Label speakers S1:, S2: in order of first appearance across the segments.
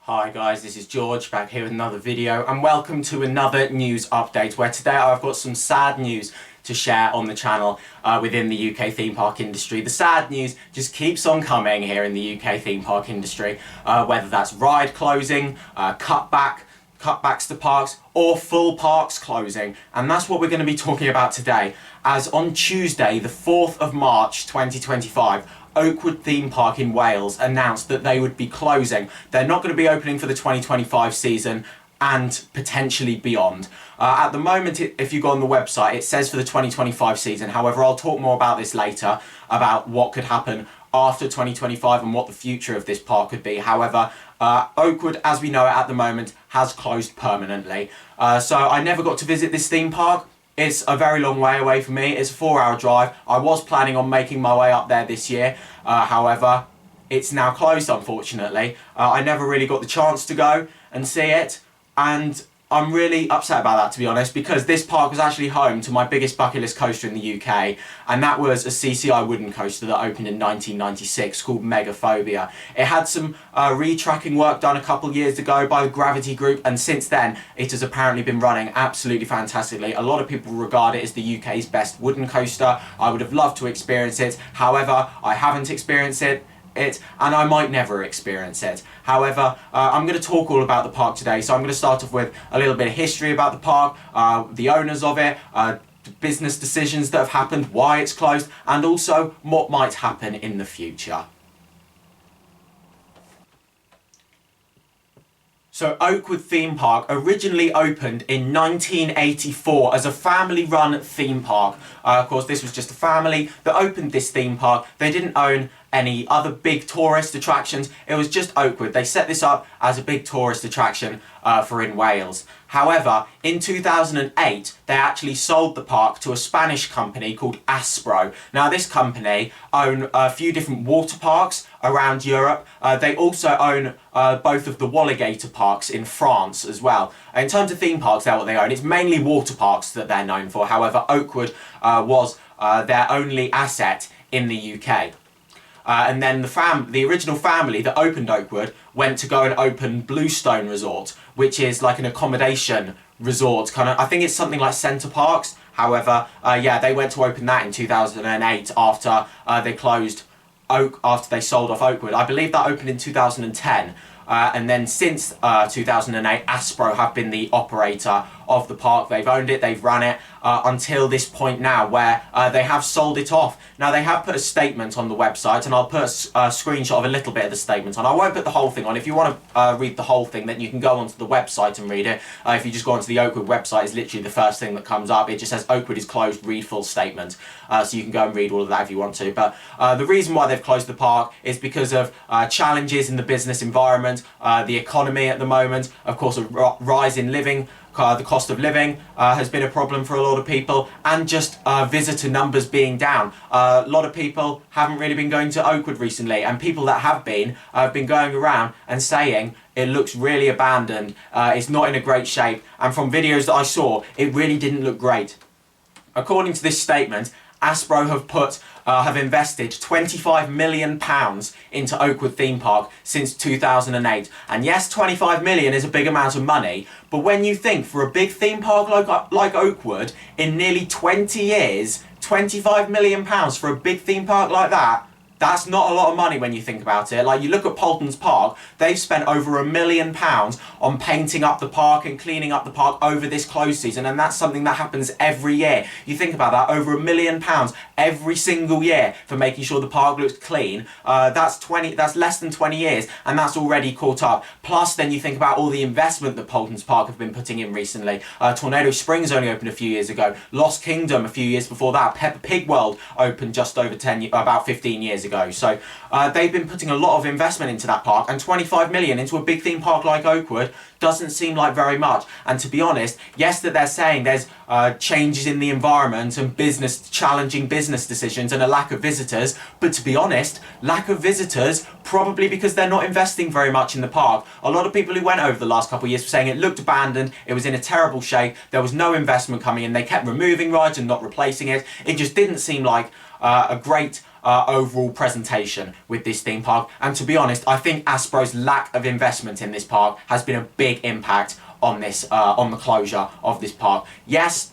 S1: Hi guys, this is George back here with another video and welcome to another news update where today I've got some sad news to share on the channel within the UK theme park industry. The sad news just keeps on coming here in the UK theme park industry, whether that's ride closing, cutbacks to parks or full parks closing, and that's what we're going to be talking about today, as on Tuesday the 4th of March 2025 Oakwood Theme Park in Wales announced that they would be closing. They're not going to be opening for the 2025 season and potentially beyond. At the moment, if you go on the website, it says for the 2025 season. However, I'll talk more about this later, about what could happen after 2025 and what the future of this park could be. However, Oakwood, as we know it at the moment, has closed permanently. So I never got to visit this theme park. It's a very long way away from me. It's a 4-hour drive. I was planning on making my way up there this year. However, it's now closed, unfortunately. I never really got the chance to go and see it, and I'm really upset about that, to be honest, because this park was actually home to my biggest bucket list coaster in the UK, and that was a CCI wooden coaster that opened in 1996 called Megaphobia. It had some retracking work done a couple years ago by the Gravity Group, and since then it has apparently been running absolutely fantastically. A lot of people regard it as the UK's best wooden coaster. I would have loved to experience it, however I haven't experienced it, and I might never experience it. However, I'm going to talk all about the park today, so I'm going to start off with a little bit of history about the park, the owners of it, business decisions that have happened, why it's closed, and also what might happen in the future. So Oakwood Theme Park originally opened in 1984 as a family-run theme park. Of course, this was just a family that opened this theme park. They didn't own any other big tourist attractions. It was just Oakwood. They set this up as a big tourist attraction for in Wales. However, in 2008, they actually sold the park to a Spanish company called Aspro. Now, this company own a few different water parks around Europe. They also own both of the Walligator parks in France as well. In terms of theme parks, they're what they own. It's mainly water parks that they're known for. However, Oakwood was their only asset in the UK. And then the original family that opened Oakwood went to go and open Bluestone Resort, which is like an accommodation resort, kind of. I think it's something like Centre Parks. However, yeah, they went to open that in 2008 after after they sold off Oakwood. I believe that opened in 2010. And then since 2008, Aspro have been the operator of the park. They've owned it, they've run it until this point now, where they have sold it off. Now, they have put a statement on the website, and I'll put a screenshot of a little bit of the statement on. I won't put the whole thing on. If you want to read the whole thing, then you can go onto the website and read it. If you just go onto the Oakwood website, it's literally the first thing that comes up. It just says Oakwood is closed, read full statement. So you can go and read all of that if you want to. But the reason why they've closed the park is because of challenges in the business environment, the economy at the moment. Of course, a rise in living. The cost of living has been a problem for a lot of people, and just visitor numbers being down. A lot of people haven't really been going to Oakwood recently, and people that have been going around and saying it looks really abandoned, it's not in a great shape, and from videos that I saw, it really didn't look great. According to this statement, Aspro have invested £25 million into Oakwood Theme Park since 2008. And yes, 25 million is a big amount of money, but when you think for a big theme park like Oakwood, in nearly 20 years, £25 million for a big theme park like that, that's not a lot of money when you think about it. Like, you look at Paulton's Park, they've spent over £1 million on painting up the park and cleaning up the park over this closed season, and that's something that happens every year. You think about that, over £1 million every single year for making sure the park looks clean. That's less than 20 years, and that's already caught up. Plus, then you think about all the investment that Paulton's Park have been putting in recently. Tornado Springs only opened a few years ago. Lost Kingdom a few years before that. Peppa Pig World opened just over about 15 years ago. So they've been putting a lot of investment into that park, and 25 million into a big theme park like Oakwood doesn't seem like very much. And to be honest, yes, that they're saying there's changes in the environment and challenging business decisions and a lack of visitors, but to be honest, lack of visitors probably because they're not investing very much in the park. A lot of people who went over the last couple of years were saying it looked abandoned, it was in a terrible shape, there was no investment coming in, they kept removing rides and not replacing it. It just didn't seem like a great overall presentation with this theme park. And to be honest, I think Hasbro's lack of investment in this park has been a big impact on this, on the closure of this park. Yes,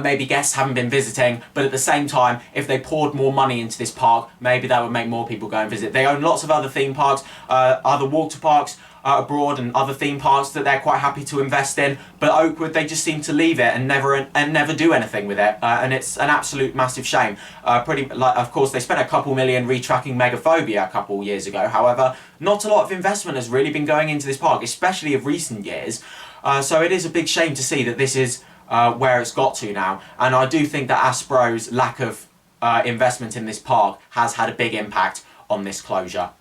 S1: maybe guests haven't been visiting, but at the same time, if they poured more money into this park, maybe that would make more people go and visit. They own lots of other theme parks, other water parks abroad, and other theme parks that they're quite happy to invest in. But Oakwood, they just seem to leave it and never do anything with it, and it's an absolute massive shame. Of course, they spent a couple million retracking Megaphobia a couple years ago. However, not a lot of investment has really been going into this park, especially of recent years. So it is a big shame to see that this is where it's got to now, and I do think that Hasbro's lack of investment in this park has had a big impact on this closure.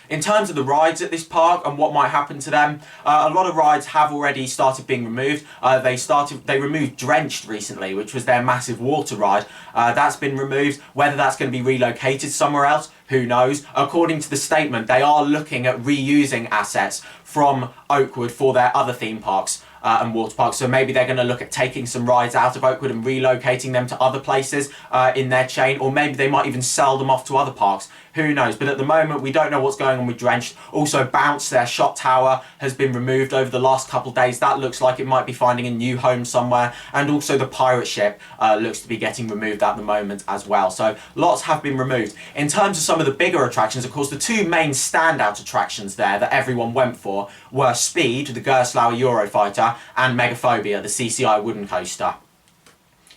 S1: In terms of the rides at this park and what might happen to them, a lot of rides have already started being removed. They removed Drenched recently, which was their massive water ride. That's been removed. Whether that's going to be relocated somewhere else, who knows? According to the statement, they are looking at reusing assets from Oakwood for their other theme parks and water parks. So maybe they're going to look at taking some rides out of Oakwood and relocating them to other places in their chain, or maybe they might even sell them off to other parks. Who knows? But at the moment, we don't know what's going on with Drenched. Also, Bounce, their shot tower, has been removed over the last couple of days. That looks like it might be finding a new home somewhere. And also the pirate ship looks to be getting removed at the moment as well. So lots have been removed. In terms of some of the bigger attractions, of course, the two main standout attractions there that everyone went for were Speed, the Gerstlauer Eurofighter, and Megaphobia, the CCI wooden coaster.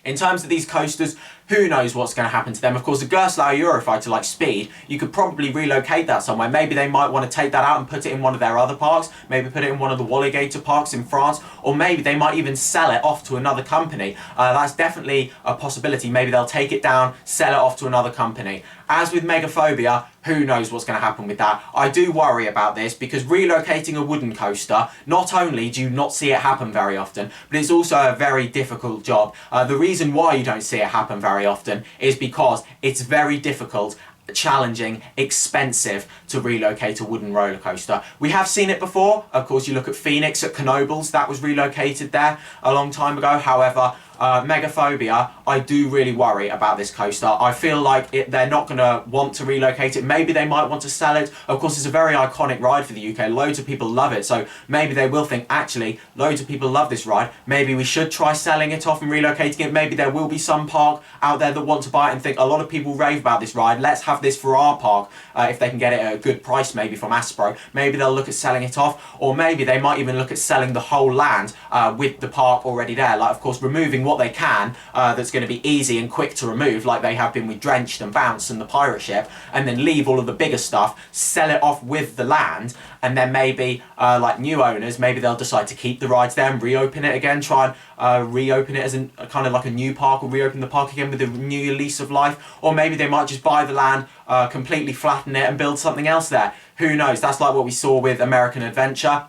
S1: In terms of these coasters, who knows what's going to happen to them? Of course, a Gerstlauer Eurofighter like Speed, you could probably relocate that somewhere. Maybe they might want to take that out and put it in one of their other parks. Maybe put it in one of the Walligator parks in France. Or maybe they might even sell it off to another company. That's definitely a possibility. Maybe they'll take it down, sell it off to another company. As with Megaphobia, who knows what's going to happen with that? I do worry about this because relocating a wooden coaster, not only do you not see it happen very often, but it's also a very difficult job. The reason why you don't see it happen very often is because it's very difficult, challenging, expensive to relocate a wooden roller coaster. We have seen it before. Of course, you look at Phoenix at Knoebels, that was relocated there a long time ago. However, Megaphobia, I do really worry about this coaster. I feel like they're not going to want to relocate it. Maybe they might want to sell it. Of course, it's a very iconic ride for the UK. Loads of people love it. So maybe they will think, actually, loads of people love this ride. Maybe we should try selling it off and relocating it. Maybe there will be some park out there that want to buy it and think, a lot of people rave about this ride. Let's have this for our park. If they can get it at a good price, maybe from Hasbro. Maybe they'll look at selling it off. Or maybe they might even look at selling the whole land with the park already there. Like, of course, removing what they can that's going to be easy and quick to remove, like they have been with Drenched and Bounce and the pirate ship, and then leave all of the bigger stuff, sell it off with the land, and then maybe like new owners, maybe they'll decide to keep the rides there and reopen it again, try and reopen it as a kind of like a new park, or reopen the park again with a new lease of life. Or maybe they might just buy the land, completely flatten it and build something else there. Who knows? That's like what we saw with American Adventure.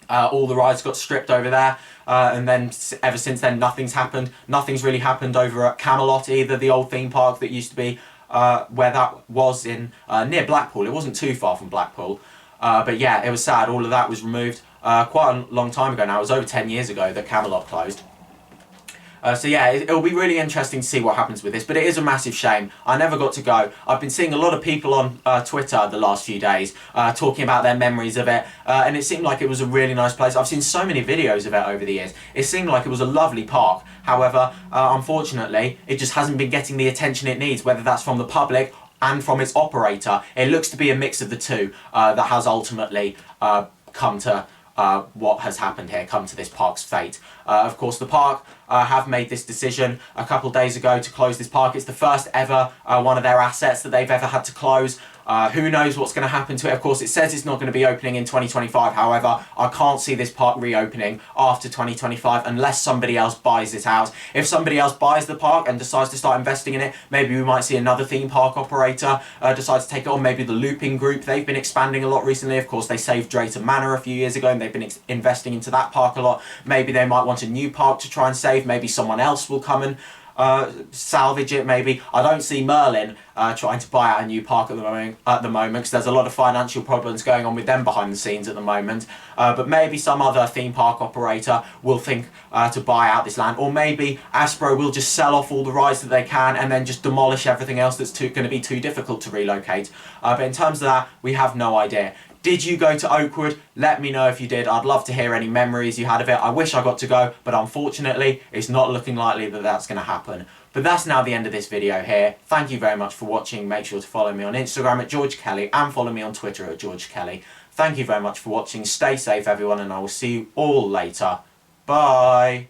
S1: All the rides got stripped over there, and then ever since then nothing's happened. Nothing's really happened over at Camelot either, the old theme park that used to be where that was in near Blackpool. It wasn't too far from Blackpool, but yeah, it was sad. All of that was removed quite a long time ago now. It was over 10 years ago that Camelot closed. So yeah, it'll be really interesting to see what happens with this, but it is a massive shame. I never got to go. I've been seeing a lot of people on Twitter the last few days talking about their memories of it, and it seemed like it was a really nice place. I've seen so many videos of it over the years. It seemed like it was a lovely park. However, unfortunately, it just hasn't been getting the attention it needs, whether that's from the public and from its operator. It looks to be a mix of the two that has ultimately come to what has happened here, come to this park's fate. Of course, the park have made this decision a couple of days ago to close this park. It's the first ever one of their assets that they've ever had to close. Who knows what's going to happen to it? Of course, it says it's not going to be opening in 2025. However, I can't see this park reopening after 2025 unless somebody else buys it out. If somebody else buys the park and decides to start investing in it, maybe we might see another theme park operator decide to take it on. Maybe the Looping Group, they've been expanding a lot recently. Of course, they saved Drayton Manor a few years ago and they've been investing into that park a lot. Maybe they might want a new park to try and save. Maybe someone else will come and salvage it maybe. I don't see Merlin trying to buy out a new park at the moment because there's a lot of financial problems going on with them behind the scenes at the moment. But maybe some other theme park operator will think to buy out this land, or maybe Aspro will just sell off all the rides that they can and then just demolish everything else that's going to be too difficult to relocate. But in terms of that, we have no idea. Did you go to Oakwood? Let me know if you did. I'd love to hear any memories you had of it. I wish I got to go, but unfortunately, it's not looking likely that that's going to happen. But that's now the end of this video here. Thank you very much for watching. Make sure to follow me on Instagram at George Kelly and follow me on Twitter at George Kelly. Thank you very much for watching. Stay safe, everyone, and I will see you all later. Bye.